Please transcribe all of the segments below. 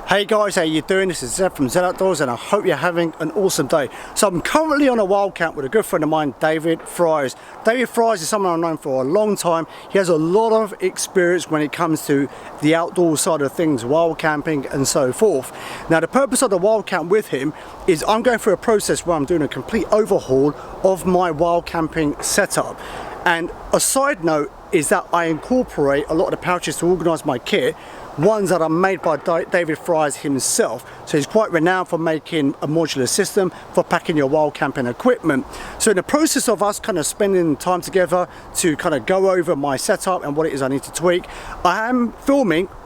Hey guys, how you doing? This is Zeb from Zed Outdoors and I hope you're having an awesome day. So I'm currently on a wild camp with a good friend of mine, David Friars. David Friars is someone I've known for a long time. He has a lot of experience when it comes to the outdoor side of things, wild camping and so forth. Now the purpose of the wild camp with him is I'm going through a process where I'm doing a complete overhaul of my wild camping setup. And a side note is that I incorporate a lot of the pouches to organise my kit, ones that are made by David Friars himself. So he's quite renowned for making a modular system for packing your wild camping equipment. So in the process of us kind of spending time together to kind of go over my setup and what it is I need to tweak, I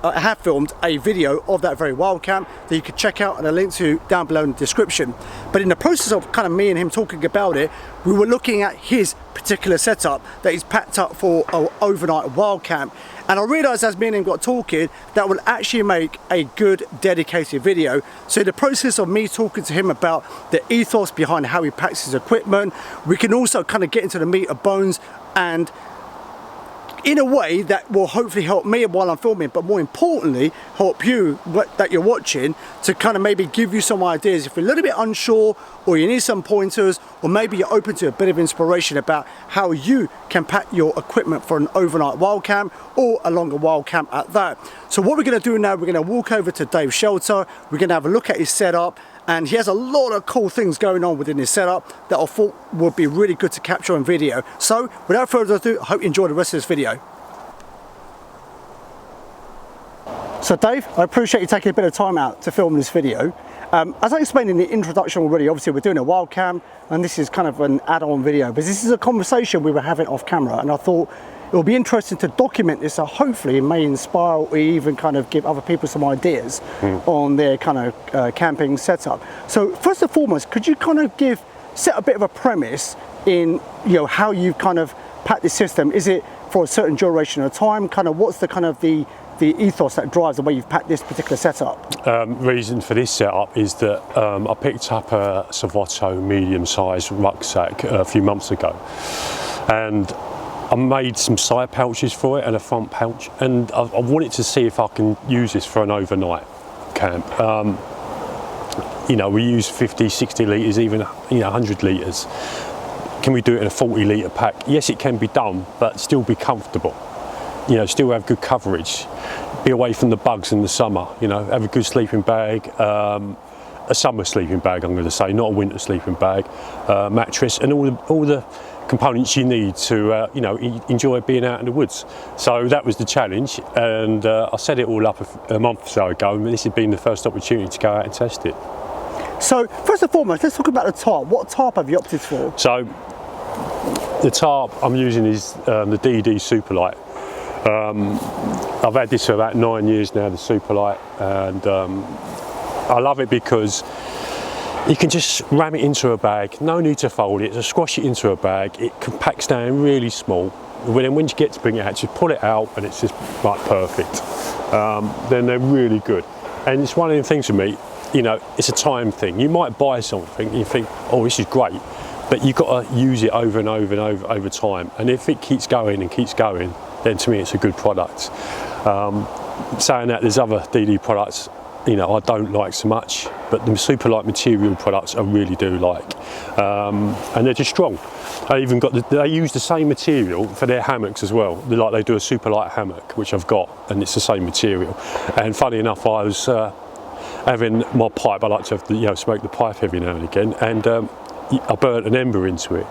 have filmed a video of that very wild camp that you can check out and a link to down below in the description. But in the process of kind of me and him talking about it, we were looking at his particular setup that he's packed up for an overnight wild camp. And I realised as me and him got talking, that will actually make a good dedicated video. So in the process of me talking to him about the ethos behind how he packs his equipment, we can also kind of get into the meat of bones and in a way that will hopefully help me while I'm filming, but more importantly help you that you're watching to kind of maybe give you some ideas if you're a little bit unsure or you need some pointers, or maybe you're open to a bit of inspiration about how you can pack your equipment for an overnight wild camp or a longer wild camp at that. So what we're going to do now, we're going to walk over to Dave's shelter, we're going to have a look at his setup, and he has a lot of cool things going on within his setup that I thought would be really good to capture on video. So without further ado, I hope you enjoy the rest of this video. So Dave, I appreciate you taking a bit of time out to film this video. As I explained in the introduction already, obviously we're doing a wild camp and this is kind of an add-on video, but this is a conversation we were having off camera and I thought it will be interesting to document this, so hopefully it may inspire or even kind of give other people some ideas on their kind of camping setup. So first and foremost, could you kind of set a bit of a premise in how you've kind of packed this system? Is it for a certain duration of time? Kind of what's the kind of the ethos that drives the way you've packed this particular setup? Reason for this setup is that I picked up a Savotta medium-sized rucksack a few months ago, and I made some side pouches for it and a front pouch, and I wanted to see if I can use this for an overnight camp. We use 50, 60 litres, even 100 litres. Can we do it in a 40 litre pack? Yes, it can be done, but still be comfortable. Still have good coverage, be away from the bugs in the summer, have a good sleeping bag, a summer sleeping bag I'm going to say, not a winter sleeping bag, mattress and all the components you need to enjoy being out in the woods. So that was the challenge, and I set it all up a month or so ago, and this has been the first opportunity to go out and test it. So first and foremost, let's talk about the tarp. What tarp have you opted for? So the tarp I'm using is the DD Superlight. I've had this for about 9 years now, the Superlight, and I love it because you can just ram it into a bag, no need to fold it, just squash it into a bag, it compacts down really small, then when you get to bring it out, just pull it out and it's just like perfect. Then they're really good, and it's one of the things for me, it's a time thing. You might buy something and you think, oh, this is great, but you've got to use it over and over and over time, and if it keeps going and keeps going, then to me it's a good product. Saying that, there's other DD products I don't like so much, but the Superlight material products I really do like, and they're just strong. They use the same material for their hammocks as well. They do a Superlight hammock, which I've got, and it's the same material. And funny enough, I was having my pipe. I like to have smoke the pipe every now and again, and I burnt an ember into it.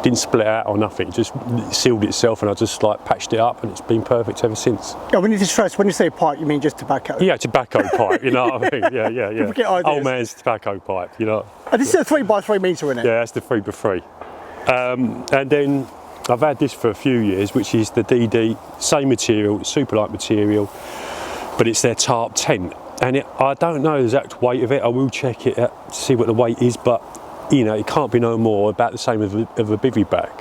Didn't split out or nothing, just sealed itself, and I just patched it up, and it's been perfect ever since. Yeah, we need to stress, when you say pipe, you mean just tobacco? Yeah, tobacco pipe, you know what I mean? Yeah. Get ideas. Old man's tobacco pipe, And this is a 3x3 metre, isn't it? Yeah, that's the 3x3. And then I've had this for a few years, which is the DD, same material, Superlight material, but it's their Tarp tent. And I don't know the exact weight of it, I will check it out to see what the weight is, but it can't be no more, about the same of a bivvy bag.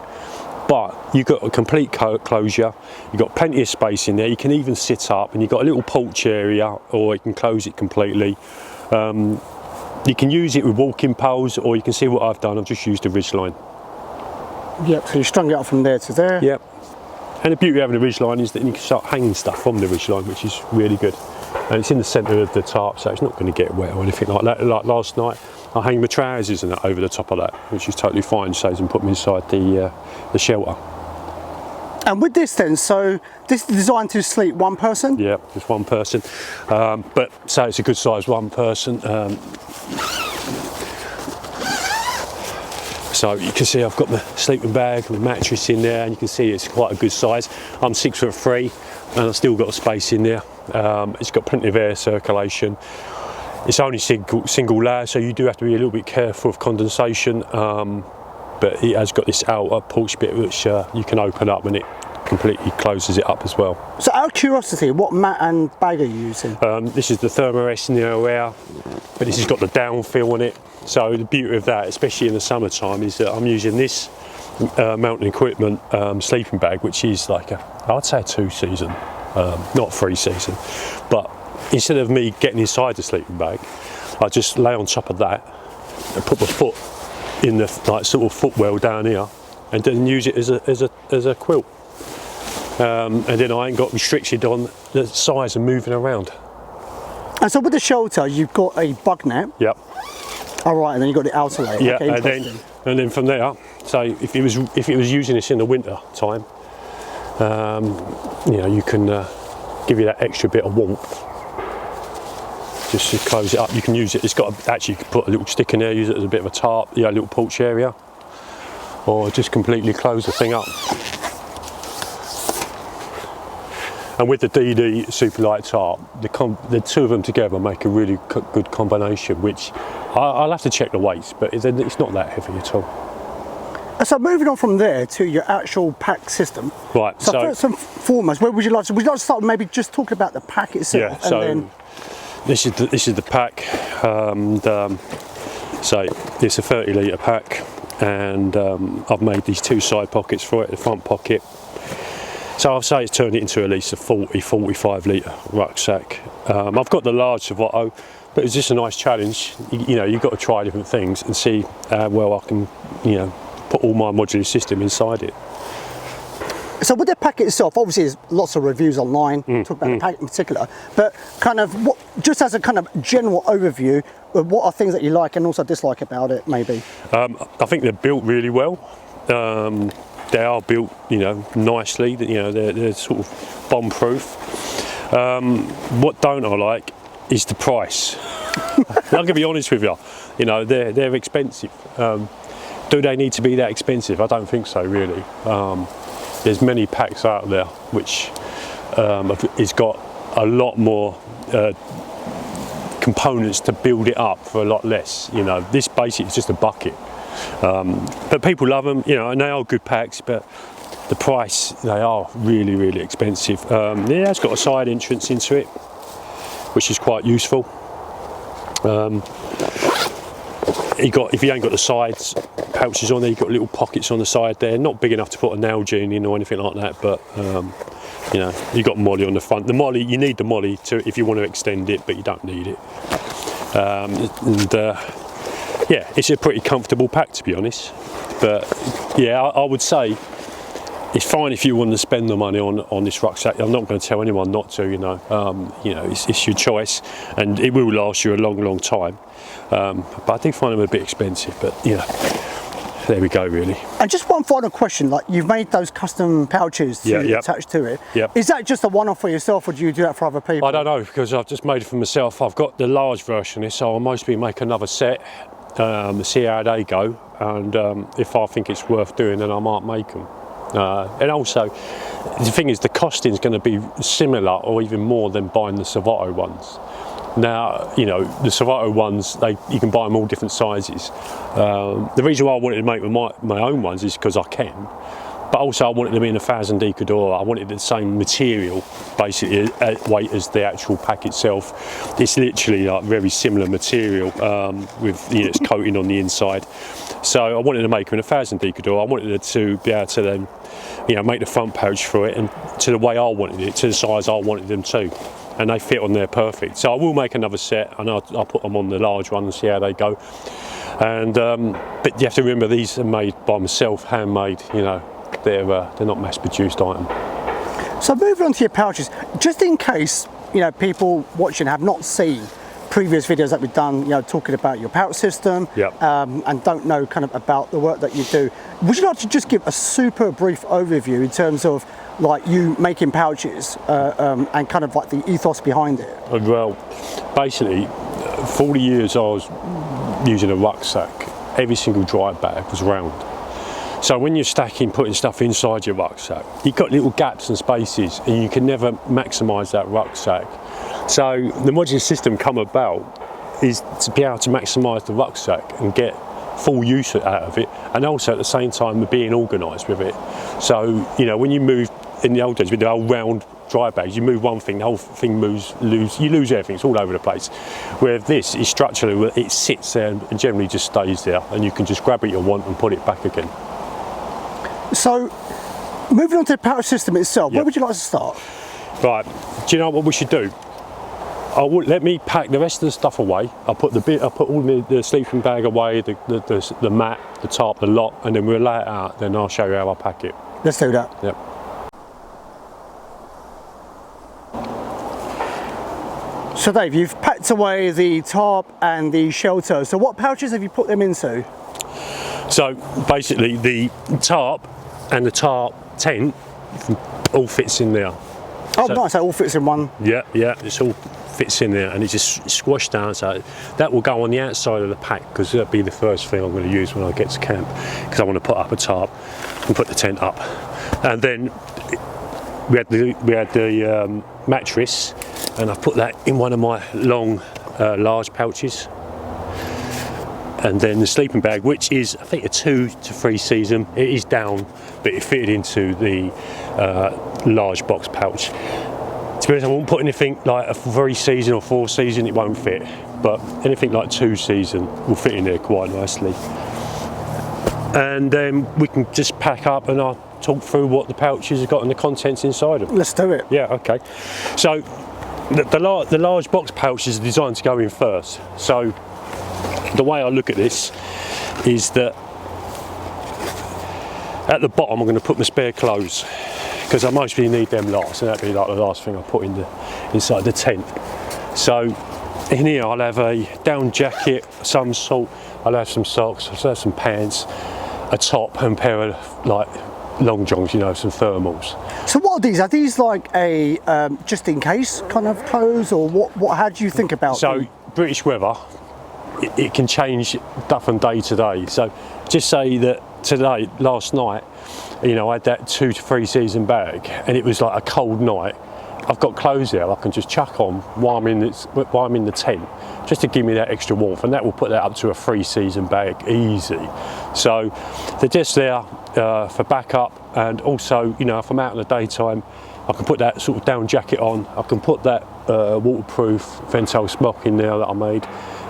But you've got a complete closure, you've got plenty of space in there, you can even sit up, and you've got a little porch area, or you can close it completely. You can use it with walking poles, or you can see what I've done, I've just used a ridgeline. Yep, so you strung it up from there to there. Yep. And the beauty of having a ridgeline is that you can start hanging stuff from the ridgeline, which is really good. and it's in the centre of the tarp, so it's not going to get wet or anything like that. Like last night, I hang my trousers and that over the top of that, which is totally fine, so I can put them inside the shelter. And with this then, so this is designed to sleep one person? Yeah, just one person, but say it's a good size one person. So you can see I've got my sleeping bag, my mattress in there, and you can see it's quite a good size. I'm 6'3", and I've still got a space in there. It's got plenty of air circulation. It's only single layer, so you do have to be a little bit careful of condensation. But it has got this outer porch bit which you can open up, and it completely closes it up as well. So out of curiosity, what mat and bag are you using? This is the Thermarest Neo Air, but this has got the downfill on it. So the beauty of that, especially in the summertime, is that I'm using this mountain equipment sleeping bag, which is like I'd say a 2-season, not 3-season. But instead of me getting inside the sleeping bag, I just lay on top of that and put my foot in the like sort of footwell down here, and then use it as a quilt. And then I ain't got restricted on the size and moving around. And so with the shelter, you've got a bug net. Yep. All right, and then you've got the outer layer. Yeah, okay, and then from there, so if it was using this in the winter time, you know, you can give you that extra bit of warmth. Just to close it up, you can use it. It's got actually, you can put a little stick in there, use it as a bit of a tarp, you know, a little porch area, or just completely close the thing up. And with the DD Superlight tarp, the two of them together make a really good combination, which I'll have to check the weights, but it's not that heavy at all. So moving on from there to your actual pack system. Right. So first and foremost, where would you like to start with maybe just talking about the pack itself? Yeah. So and then this is the pack, and so it's a 30-litre pack, and I've made these two side pockets for it, the front pocket. So I'll say it's turned it into at least a 45 litre rucksack. I've got the large Savotta, but it's just a nice challenge. You know, you've got to try different things and see how well I can, you know, put all my modular system inside it. So with the pack itself, obviously there's lots of reviews online, talk about the pack in particular, but kind of just as a kind of general overview, what are things that you like and also dislike about it, maybe? I think they're built really well. They are built, you know, nicely. You know, they're sort of bomb-proof. What don't I like is the price. I'm going to be honest with you. You know, they're expensive. Do they need to be that expensive? I don't think so, really. There's many packs out there which it's got a lot more components to build it up for a lot less. You know, this basically is just a bucket. But people love them, you know, and they are good packs, but the price, they are really, really expensive. Yeah, it's got a side entrance into it, which is quite useful. If you ain't got the sides pouches on there, you've got little pockets on the side there, not big enough to put a nail gene in or anything like that, but you know, you've got molly on the front. The molly, you need the molly if you want to extend it, but you don't need it. Yeah, it's a pretty comfortable pack, to be honest. But yeah, I would say it's fine if you want to spend the money on this rucksack. I'm not going to tell anyone not to, you know. You know, it's your choice, and it will last you a long, long time. But I do find them a bit expensive. But you know, there we go, really. And just one final question: like, you've made those custom pouches to attach to it. Yep. Is that just a one-off for yourself, or do you do that for other people? I don't know, because I've just made it for myself. I've got the large version of this, so I'll mostly make another set. See how they go, and if I think it's worth doing, then I might make them. And also, the thing is, the costing is going to be similar or even more than buying the Savotta ones. Now, you know, the Savotta ones, you can buy them all different sizes. The reason why I wanted to make my own ones is because I can, but also I wanted them in 1000 decadora. I wanted the same material, basically weight as the actual pack itself. It's literally like very similar material with, you know, its coating on the inside. So I wanted to make them in 1000 decadora. I wanted to be able to then, you know, make the front pouch for it and to the way I wanted it, to the size I wanted them to. And they fit on there perfect. So I will make another set, and I'll put them on the large one and see how they go. And but you have to remember, these are made by myself, handmade. You know, they're not mass-produced items. So moving on to your pouches, just in case you know, people watching have not seen previous videos that we've done, you know, talking about your pouch system, Yep. and don't know kind of about the work that you do, would you like to just give a super brief overview in terms of like you making pouches and kind of like the ethos behind it? Well, basically, 40 years I was using a rucksack. Every single dry bag was round. So when you're putting stuff inside your rucksack, you've got little gaps and spaces, and you can never maximise that rucksack. So the modular system come about is to be able to maximise the rucksack and get full use out of it, and also at the same time being organised with it. So, you know, when you move in the old days with the old round dry bags, you move one thing, the whole thing you lose everything, it's all over the place. Where this is structurally, it sits there and generally just stays there, and you can just grab what you want and put it back again. So, moving on to the pouch system itself, Yep. where would you like to start? Right, do you know what we should do? Let me pack the rest of the stuff away. I'll put all the sleeping bag away, the mat, the tarp, the lot, and then we'll lay it out. Then I'll show you how I pack it. Let's do that. Yep. So Dave, you've packed away the tarp and the shelter. So what pouches have you put them into? So basically, the tarp and the tarp tent all fits in there. Oh, So- nice, that all fits in one. Yeah, it's all fits in there, and it's just squashed down. So that will go on the outside of the pack, because that'll be the first thing I'm going to use when I get to camp, because I want to put up a tarp and put the tent up. And then we had the mattress, and I put that in one of my long, large pouches. And then the sleeping bag, which is I think a 2 to 3 season. It is down, but it fitted into the large box pouch. To be honest, I won't put anything like a 3 season or 4 season, it won't fit. But anything like 2 season will fit in there quite nicely. And then we can just pack up, and I'll talk through what the pouches have got and the contents inside them. Let's do it. Yeah, okay. So the large box pouch is designed to go in first. So the way I look at this is that at the bottom I'm going to put my spare clothes, because I mostly need them last, and that'd be like the last thing I put inside the tent. So in here I'll have a down jacket, some sort, I'll have some socks, I'll have some pants, a top, and a pair of like long johns, you know, some thermals. So what are these? Are these like a just in case kind of clothes, or what? How do you think about So them? British weather, it can change from day to day. So just say that today, last night, you know, I had that 2 to 3 season bag, and it was like a cold night. I've got clothes there I can just chuck on while I'm in the tent, just to give me that extra warmth, and that will put that up to a 3 season bag easy. So they're just there for backup, and also, you know, if I'm out in the daytime, I can put that sort of down jacket on. I can put that waterproof Ventol smock in there that I made,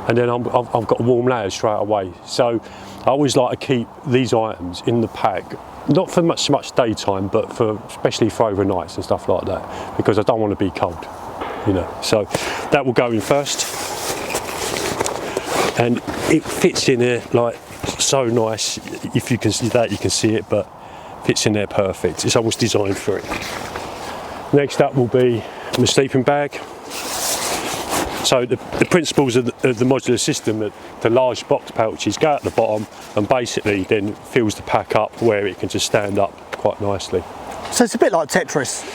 and then I've got warm layers straight away. So I always like to keep these items in the pack, not for much daytime, but especially for overnights and stuff like that, because I don't want to be cold, you know. So that will go in first, and it fits in there like so nice. If you can see that, you can see it, but fits in there perfect. It's almost designed for it. Next up will be my sleeping bag. So the principles of the modular system, that the large box pouches go at the bottom and basically then fills the pack up where it can just stand up quite nicely. So it's a bit like Tetris.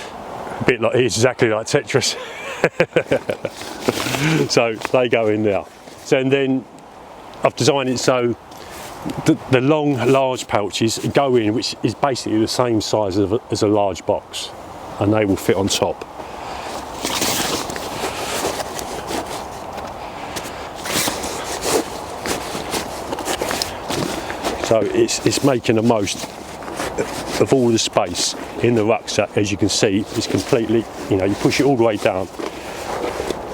It's exactly like Tetris. So they go in there. So, and then I've designed it so the long large pouches go in, which is basically the same size as a large box, and they will fit on top. So it's making the most of all the space in the rucksack. As you can see, it's completely, you know, you push it all the way down,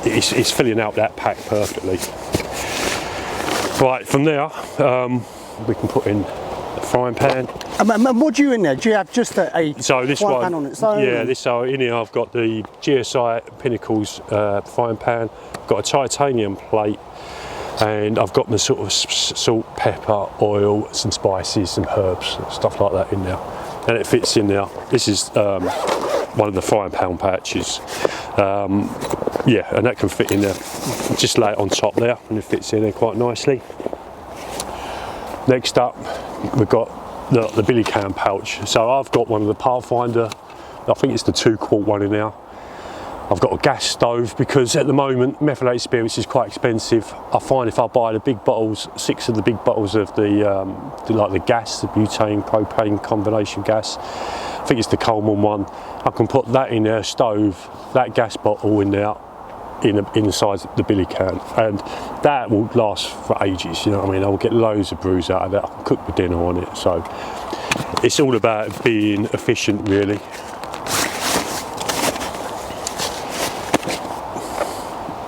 it's filling out that pack perfectly. Right, from there, we can put in a frying pan. And what do you in there? Do you have just a So this frying one, pan on its own? yeah, so in here I've got the GSI Pinnacles frying pan, got a titanium plate, and I've got my sort of salt, pepper, oil, some spices, some herbs, stuff like that in there, and it fits in there. This is one of the frying pan patches. yeah, and that can fit in there. Just lay it on top there and it fits in there quite nicely. Next up, we've got the billy can pouch. So I've got one of the Pathfinder, I think it's the 2-quart one in there. I've got a gas stove because at the moment methylated spirits is quite expensive. I find if I buy the big bottles, 6 of the big bottles of the gas, the butane propane combination gas, I think it's the Coleman one, I can put that in their stove, that gas bottle in there, inside the billy can, and that will last for ages, you know what I mean. I will get loads of brews out of that. I can cook the dinner on it, so it's all about being efficient really.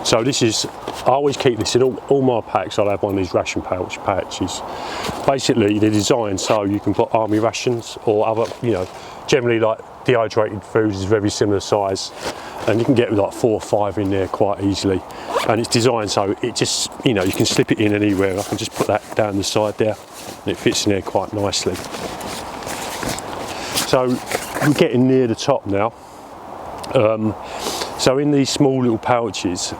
So this is, I always keep this in all my packs. I'll have one of these ration pouches. Basically they're designed so you can put army rations or other, you know, generally like dehydrated foods is very similar size, and you can get like 4 or 5 in there quite easily, and it's designed so it just, you know, you can slip it in anywhere. I can just put that down the side there and it fits in there quite nicely. So we're getting near the top now. So in these small little pouches,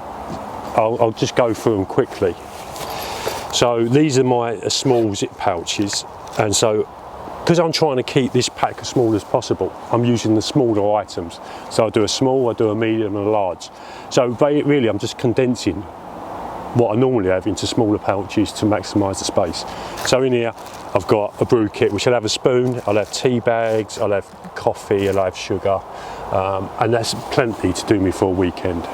I'll just go through them quickly. So these are my small zip pouches, and so because I'm trying to keep this pack as small as possible, I'm using the smaller items. So I do a small, I do a medium and a large. So really I'm just condensing what I normally have into smaller pouches to maximise the space. So in here I've got a brew kit which I'll have a spoon, I'll have tea bags, I'll have coffee, I'll have sugar, and that's plenty to do me for a weekend.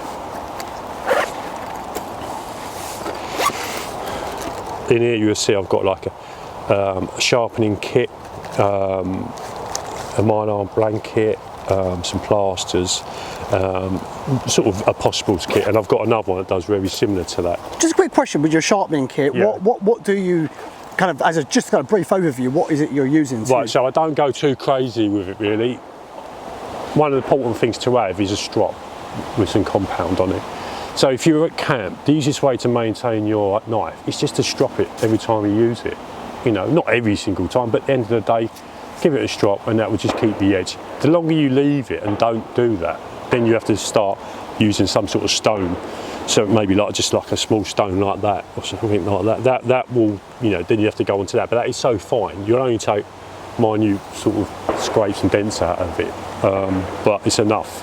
In here you'll see I've got like a sharpening kit, a mylar blanket, some plasters, sort of a possibles kit, and I've got another one that does very similar to that. Just a quick question with your sharpening kit. Yeah. What do you kind of, as a just kind of brief overview, what is it you're using? Right, so I don't go too crazy with it really. One of the important things to have is a strop with some compound on it. So if you're at camp, the easiest way to maintain your knife is just to strop it every time you use it. You know, not every single time, but at the end of the day, give it a strop and that will just keep the edge. The longer you leave it and don't do that, then you have to start using some sort of stone. So maybe like just like a small stone like that or something like that. That will, you know, then you have to go onto that. But that is so fine. You'll only take minute sort of scrapes and dents out of it, but it's enough.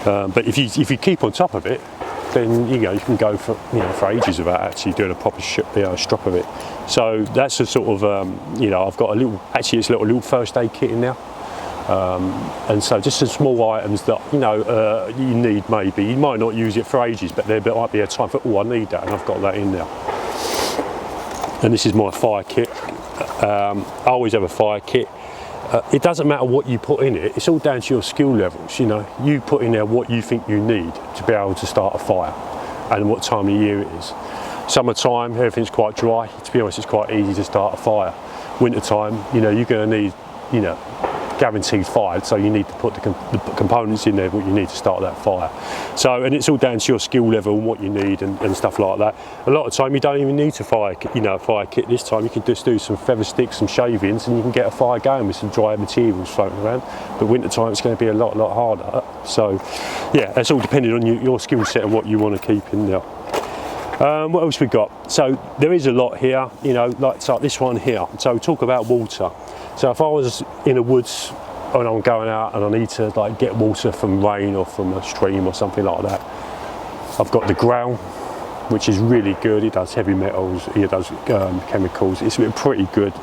But if you keep on top of it, then you can go for for ages without actually doing a proper strop of it. So that's a sort of I've got a little, actually it's a little first aid kit in there, and so just some small items that you need. Maybe you might not use it for ages, but there might be a time for, oh, I need that, and I've got that in there. And this is my fire kit. I always have a fire kit. It doesn't matter what you put in it, it's all down to your skill levels. You put in there what you think you need to be able to start a fire and what time of year it is. Summertime, everything's quite dry. To be honest, it's quite easy to start a fire. Wintertime, you're going to need, guaranteed fire, so you need to put the components in there what you need to start that fire. So, and it's all down to your skill level and what you need and stuff like that. A lot of time you don't even need to fire kit this time. You can just do some feather sticks, some shavings, and you can get a fire going with some dry materials floating around. But winter time it's going to be a lot harder. So yeah, that's all depending on your skill set and what you want to keep in there. What else we got? So there is a lot here, like this one here. So talk about water. So if I was in the woods and I'm going out and I need to get water from rain or from a stream or something like that, I've got the ground, which is really good. It does heavy metals, it does chemicals. It's a pretty good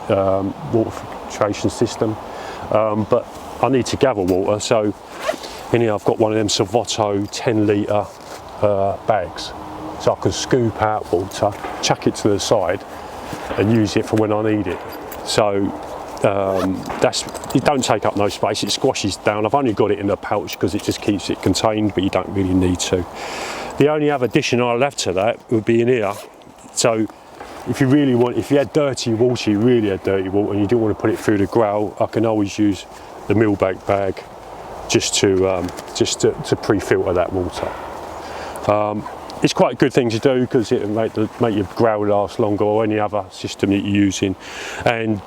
water filtration system. But I need to gather water, so in here I've got one of them Savotta 10 litre bags. So I can scoop out water, chuck it to the side and use it for when I need it. So it don't take up no space, it squashes down. I've only got it in a pouch because it just keeps it contained, but you don't really need to. The only other addition I'll have to that would be in here. So if you had dirty water, you really had dirty water and you didn't want to put it through the growl, I can always use the millbank bag just to pre-filter that water. It's quite a good thing to do because it'll make your growl last longer, or any other system that you're using. And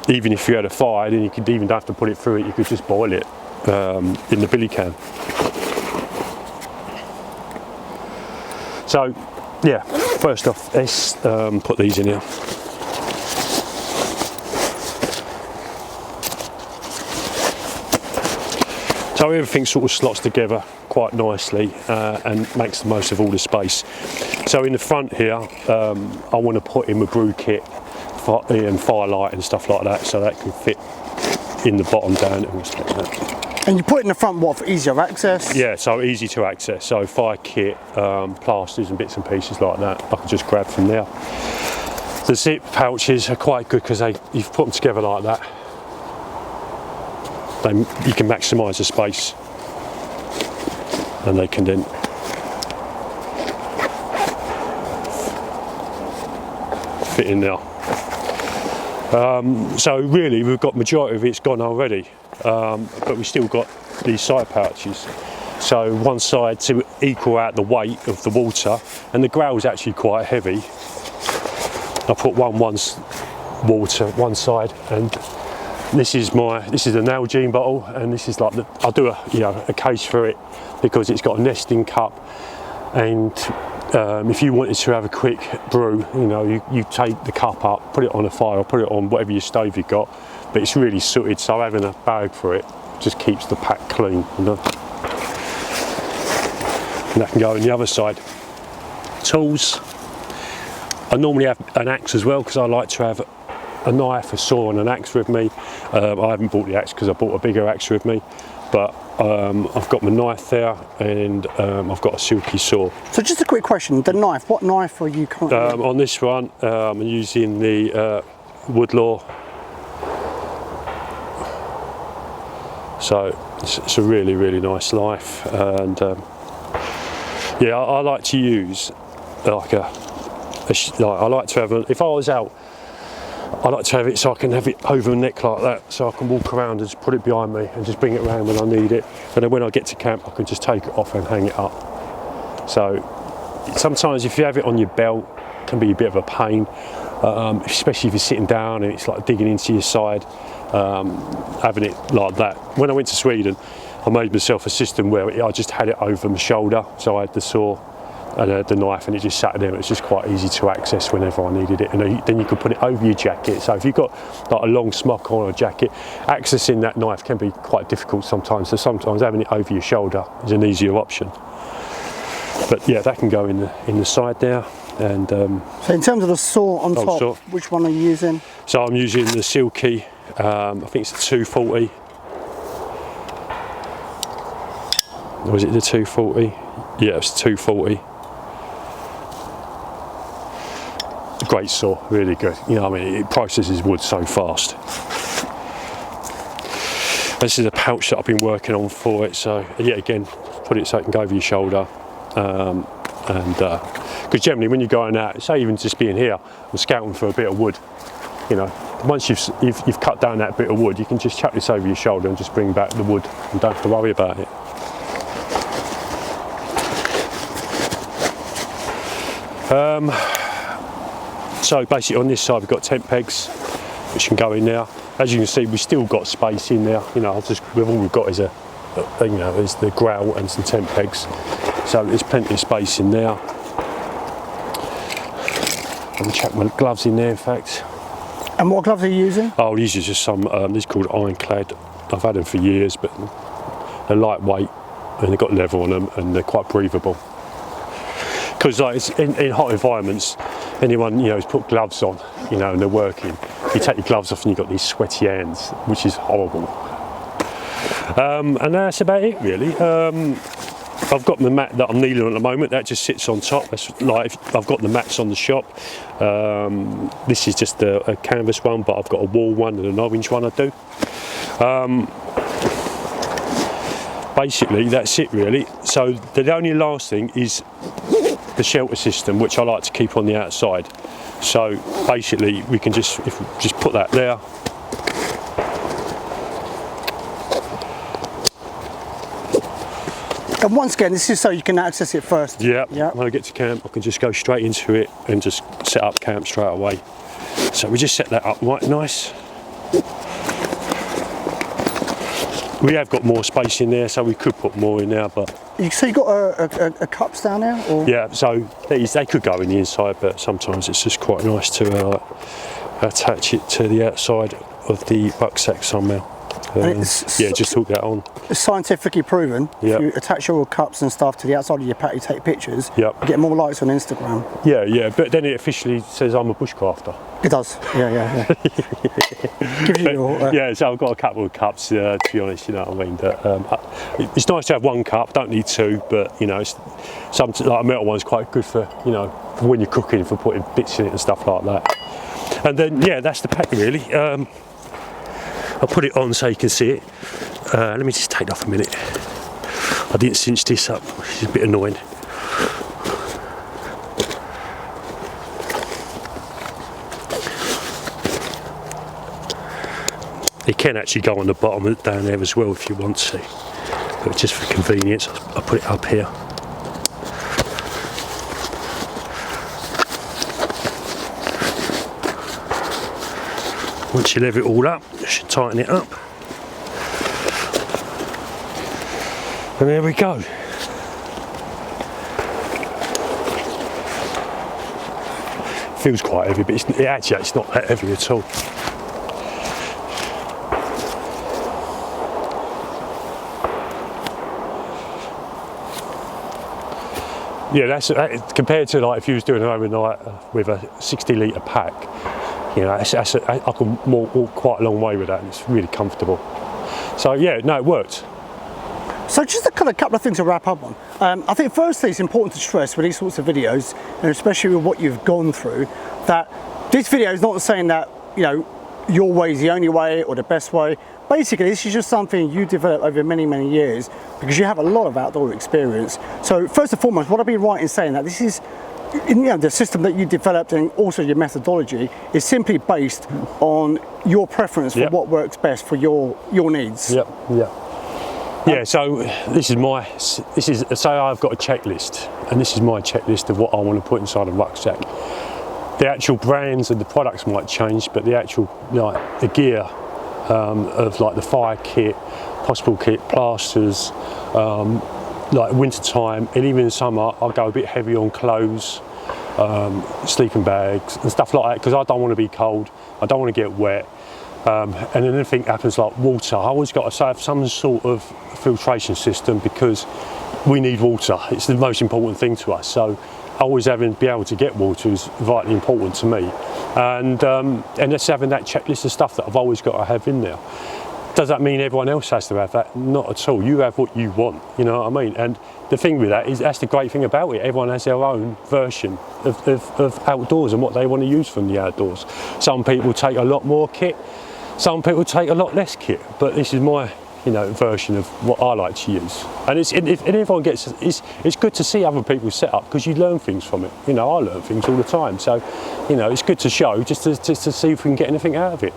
even if you had a fire, then you don't have to put it through it, you could just boil it in the billy can. So yeah, first off, let's put these in here. So everything sort of slots together quite nicely and makes the most of all the space. So in the front here, I want to put in my brew kit and firelight and stuff like that, so that can fit in the bottom down. And you put it in the front, what, for easier access? Yeah, so easy to access. So fire kit, plasters and bits and pieces like that, I can just grab from there. The zip pouches are quite good because you've put them together like that. You can maximise the space, and they can then fit in there. So really, we've got majority of it's gone already, but we've still got these side pouches. So one side to equal out the weight of the water, and the grail is actually quite heavy. I put one's water one side, and this is the Nalgene bottle, and this is like I'll do a case for it because it's got a nesting cup, and if you wanted to have a quick brew, you take the cup up, put it on a fire, or put it on whatever your stove you've got, but it's really suited, so having a bag for it just keeps the pack clean, and that can go on the other side. Tools, I normally have an axe as well because I like to have a knife, a saw and an axe with me. I haven't bought the axe because I bought a bigger axe with me, but I've got my knife there, and I've got a silky saw. So just a quick question, the knife, what knife are you currently on this one? I'm using the Modular. So it's a really, really nice knife, and yeah, I like to use like I like to have if I was out, I like to have it so I can have it over my neck like that, so I can walk around and just put it behind me and just bring it around when I need it, and then when I get to camp I can just take it off and hang it up. So sometimes if you have it on your belt, it can be a bit of a pain, especially if you're sitting down and it's like digging into your side, having it like that. When I went to Sweden, I made myself a system where I just had it over my shoulder, so I had the saw and the knife, and it just sat there. It was just quite easy to access whenever I needed it, and then you could put it over your jacket. So if you've got like a long smock on or a jacket, accessing that knife can be quite difficult sometimes, so sometimes having it over your shoulder is an easier option. But yeah, that can go in the side there. And so in terms of the saw on top, saw. Which one are you using? So I'm using the Silky, I think it's a 240. Or was it the 240? Yeah, it's 240. Great saw, really good. It processes wood so fast. This is a pouch that I've been working on for it, so yet again, put it so it can go over your shoulder. Because generally when you're going out, say even just being here, I'm scouting for a bit of wood, once you've cut down that bit of wood, you can just chuck this over your shoulder and just bring back the wood and don't have to worry about it. So basically on this side we've got tent pegs which can go in there. As you can see, we've still got space in there. All we've got is is the growl and some tent pegs. So there's plenty of space in there. I'm gonna chuck my gloves in there, in fact. And what gloves are you using? Oh, these are just some. These are called Ironclad. I've had them for years, but they're lightweight and they've got leather on them, and they're quite breathable. Because like in hot environments, anyone who's put gloves on, and they're working, you take your gloves off and you've got these sweaty hands, which is horrible. And that's about it really. I've got the mat that I'm kneeling on at the moment, that just sits on top. That's like I've got the mats on the shop. This is just a canvas one, but I've got a wall one and an orange one I do. Basically that's it really. So the only last thing is the shelter system, which I like to keep on the outside. So basically we can just put that there. And once again, this is so you can access it first. Yeah. When I get to camp, I can just go straight into it and just set up camp straight away. So we just set that up right nice. We have got more space in there, so we could put more in there, but So you got a cups down there, or? Yeah, so they could go in the inside, but sometimes it's just quite nice to attach it to the outside of the rucksack somehow. Yeah, just hook that on. It's scientifically proven. Yep. If you attach your cups and stuff to the outside of your pack, you take pictures, Yep. you get more likes on Instagram. Yeah, but then it officially says I'm a bushcrafter. It does. Yeah. Gives you your, yeah, so I've got a couple of cups, to be honest, you know what I mean. That, it's nice to have one cup, don't need two, but you know, like a metal one's quite good for, you know, for when you're cooking, for putting bits in it and stuff like that. And then, yeah, that's the pack really. I'll put it on so you can see it. Let me just take it off a minute. I didn't cinch this up, which is a bit annoying. It can actually go on the bottom down there as well if you want to, but just for convenience I'll put it up here. Once you level it all up, you should tighten it up. And there we go. Feels quite heavy, but it's not that heavy at all. Yeah, that's compared to like if you was doing an overnight with a 60 litre pack. You know, I can walk quite a long way with that, and it's really comfortable. So yeah, no, it worked. So just a kind of couple of things to wrap up on. I think firstly it's important to stress with these sorts of videos, and especially with what you've gone through, that this video is not saying that, you know, your way is the only way or the best way. Basically, this is just something you developed over many, many years because you have a lot of outdoor experience. So first and foremost, would I be right in saying that this is, you know, the system that you developed and also your methodology is simply based on your preference for what works best for your needs? Yeah, so so I've got a checklist, and this is my checklist of what I want to put inside a rucksack. The actual brands and the products might change, but the actual, like the gear of like the fire kit, hospital kit, plasters, like winter time, and even in summer I'll go a bit heavy on clothes, sleeping bags and stuff like that, because I don't want to be cold, I don't want to get wet. And then anything happens like water, I always got to have some sort of filtration system because we need water. It's the most important thing to us. So always be able to get water is vitally important to me. And just having that checklist of stuff that I've always got to have in there. Does that mean everyone else has to have that? Not at all. You have what you want, you know what I mean? And the thing with that is, that's the great thing about it. Everyone has their own version of outdoors and what they want to use from the outdoors. Some people take a lot more kit, some people take a lot less kit, but this is my, you know, version of what I like to use. And everyone gets, it's good to see other people's setup because you learn things from it. You know, I learn things all the time. So, you know, it's good to show just to see if we can get anything out of it.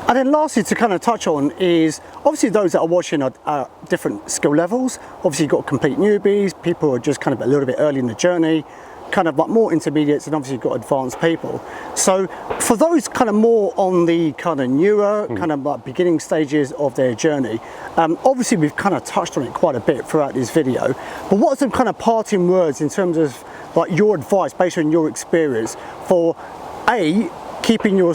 And then lastly, to kind of touch on is, obviously those that are watching are different skill levels. Obviously you've got complete newbies, people who are just kind of a little bit early in the journey, kind of like more intermediates, and obviously you've got advanced people. So for those kind of more on the kind of newer, kind of like beginning stages of their journey, obviously we've kind of touched on it quite a bit throughout this video, but what are some kind of parting words in terms of like your advice based on your experience for keeping your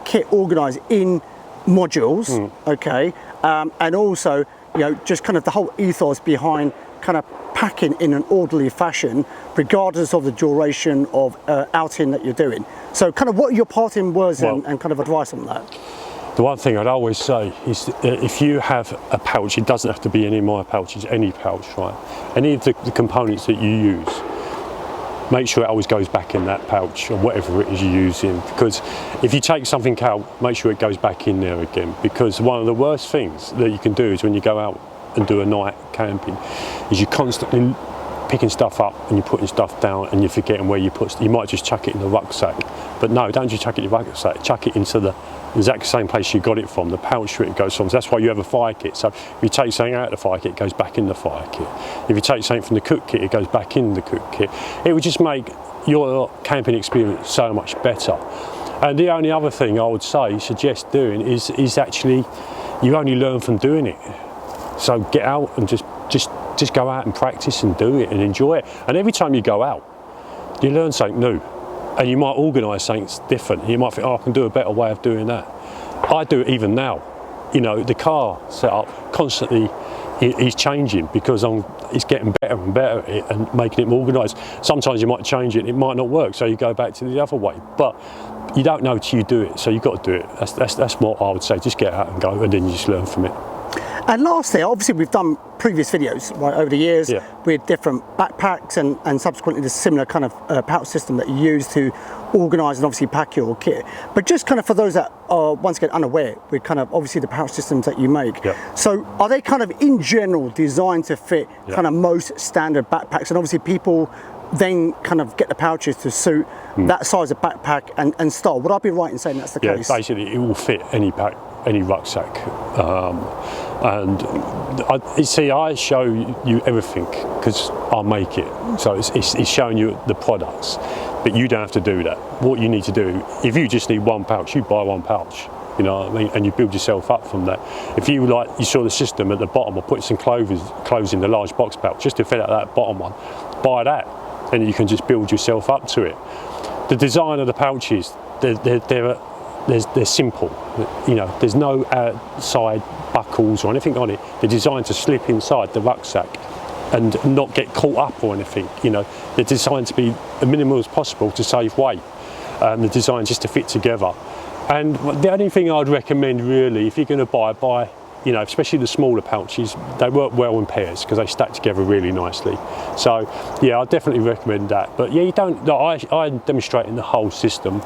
kit organized in modules, okay, and also, you know, just kind of the whole ethos behind kind of packing in an orderly fashion regardless of the duration of outing that you're doing. So kind of what are your parting words and kind of advice on that? The one thing I'd always say is if you have a pouch, it doesn't have to be any of my pouches, any pouch, right? Any of the components that you use, make sure it always goes back in that pouch or whatever it is you're using, because if you take something out, make sure it goes back in there again, because one of the worst things that you can do is when you go out and do a night camping is you're constantly picking stuff up and you're putting stuff down and you're forgetting where you put. You might just chuck it in the rucksack, but no, don't just chuck it in the rucksack, chuck it into the exact same place you got it from, the pouch where it goes from. So that's why you have a fire kit. So if you take something out of the fire kit, it goes back in the fire kit. If you take something from the cook kit, it goes back in the cook kit. It would just make your camping experience so much better. And the only other thing I would suggest doing is actually, you only learn from doing it. So get out and just just go out and practice and do it and enjoy it. And every time you go out, you learn something new, and you might organise something different. You might think, oh, I can do a better way of doing that. I do it even now. You know, the car setup constantly is changing because it's getting better and better at it and making it more organised. Sometimes you might change it, it might not work, so you go back to the other way. But you don't know till you do it, so you've got to do it. That's what I would say. Just get out and go, and then you just learn from it. And lastly, obviously we've done previous videos right, over the years with different backpacks and subsequently the similar kind of pouch system that you use to organise and obviously pack your kit. But just kind of for those that are once again unaware with kind of obviously the pouch systems that you make. So are they kind of in general designed to fit kind of most standard backpacks, and obviously people then kind of get the pouches to suit that size of backpack and style? Would I be right in saying that's the case? Yeah, basically it will fit any pack, any rucksack. You see, I show you everything because I make it. So it's showing you the products, but you don't have to do that. What you need to do, if you just need one pouch, you buy one pouch. You know what I mean? And you build yourself up from that. If you you saw the system at the bottom, or put some clothes in the large box pouch just to fill out that bottom one, buy that. And you can just build yourself up to it. The design of the pouches, they're simple. You know, there's no outside buckles or anything on it. They're designed to slip inside the rucksack and not get caught up or anything. You know, they're designed to be as minimal as possible to save weight. They're designed just to fit together. And the only thing I'd recommend really, if you're going to buy, you know, especially the smaller pouches, they work well in pairs because they stack together really nicely. So yeah, I definitely recommend that. But yeah, you don't. I'm demonstrating the whole system,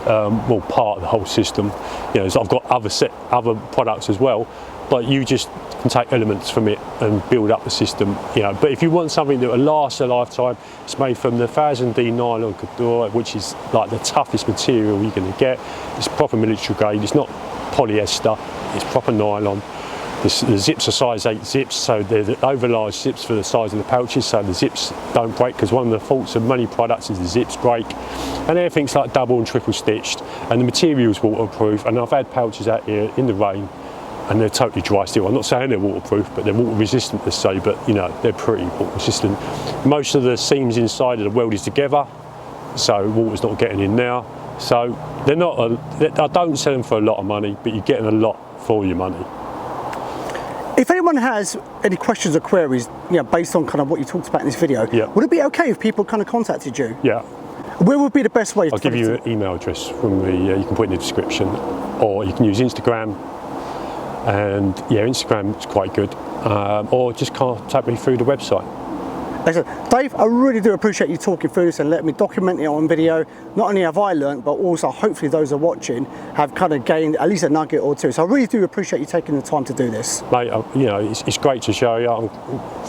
well, part of the whole system. You know, so I've got other products as well, but you just can take elements from it and build up the system. You know, but if you want something that will last a lifetime, it's made from the 1000D nylon Modular, which is like the toughest material you're going to get. It's proper military grade. It's not polyester. It's proper nylon. The zips are size 8 zips, so they're the overlarge zips for the size of the pouches, so the zips don't break, because one of the faults of many products is the zips break. And everything's like double and triple stitched, and the material's waterproof. And I've had pouches out here in the rain and they're totally dry still. I'm not saying they're waterproof, but they're water resistant, let's say, but you know, they're pretty water resistant. Most of the seams inside are welded together, so water's not getting in now. So they're not, I don't sell them for a lot of money, but you're getting a lot for your money. If anyone has any questions or queries, you know, based on kind of what you talked about in this video, would it be okay if people kind of contacted you? Yeah. Where would be the best way? I'll give you an email address from the, you can put in the description, or you can use Instagram, and yeah, Instagram is quite good, or just contact me through the website. Excellent. Dave, I really do appreciate you talking through this and letting me document it on video. Not only have I learned, but also hopefully those who are watching have kind of gained at least a nugget or two. So I really do appreciate you taking the time to do this. Mate, you know, it's great to show you.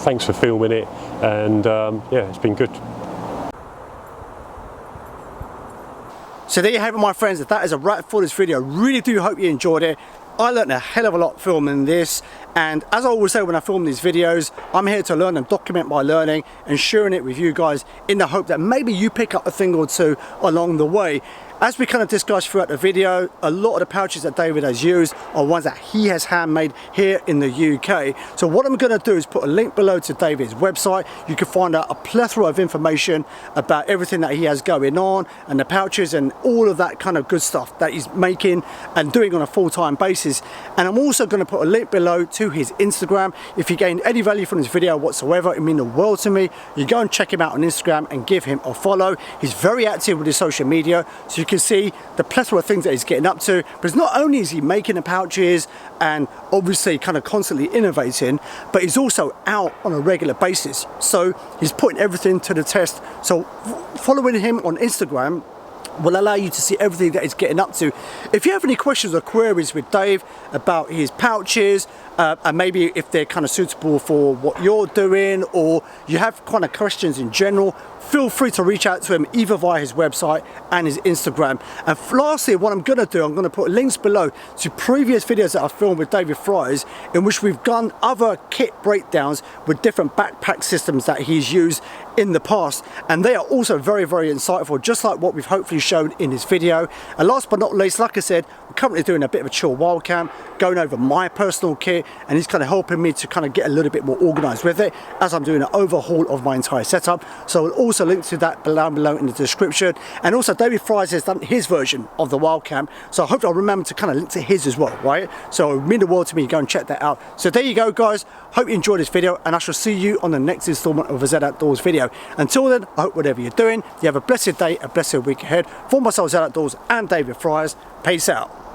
Thanks for filming it, and yeah, it's been good. So there you have it, my friends. That is a wrap for this video. Really do hope you enjoyed it. I learned a hell of a lot filming this, and as I always say when I film these videos, I'm here to learn and document my learning and sharing it with you guys in the hope that maybe you pick up a thing or two along the way. As we kind of discussed throughout the video, a lot of the pouches that David has used are ones that he has handmade here in the UK. So what I'm going to do is put a link below to David's website. You can find out a plethora of information about everything that he has going on, and the pouches and all of that kind of good stuff that he's making and doing on a full-time basis. And I'm also going to put a link below to his Instagram. If you gained any value from this video whatsoever, it means the world to me. You go and check him out on Instagram and give him a follow. He's very active with his social media, so you can see the plethora of things that he's getting up to. But not only is he making the pouches and obviously kind of constantly innovating, but he's also out on a regular basis, so he's putting everything to the test. So following him on Instagram will allow you to see everything that he's getting up to. If you have any questions or queries with Dave about his pouches, and maybe if they're kind of suitable for what you're doing, or you have kind of questions in general, feel free to reach out to him either via his website and his Instagram. And lastly, what I'm going to do, I'm going to put links below to previous videos that I've filmed with David Friars, in which we've done other kit breakdowns with different backpack systems that he's used in the past, and they are also very, very insightful, just like what we've hopefully shown in this video. And last but not least, like I said, we're currently doing a bit of a chill wild camp, going over my personal kit, and he's kind of helping me to kind of get a little bit more organized with it as I'm doing an overhaul of my entire setup. So we'll also link to that below in the description. And also David Friars has done his version of the wild camp, so I hope I'll remember to kind of link to his as well, right? So it would mean the world to me, go and check that out. So there you go, guys. Hope you enjoyed this video, and I shall see you on the next installment of a Z Outdoors video. Until then, I hope whatever you're doing, you have a blessed day, a blessed week ahead. For myself, Z Outdoors, and David Friars, peace out.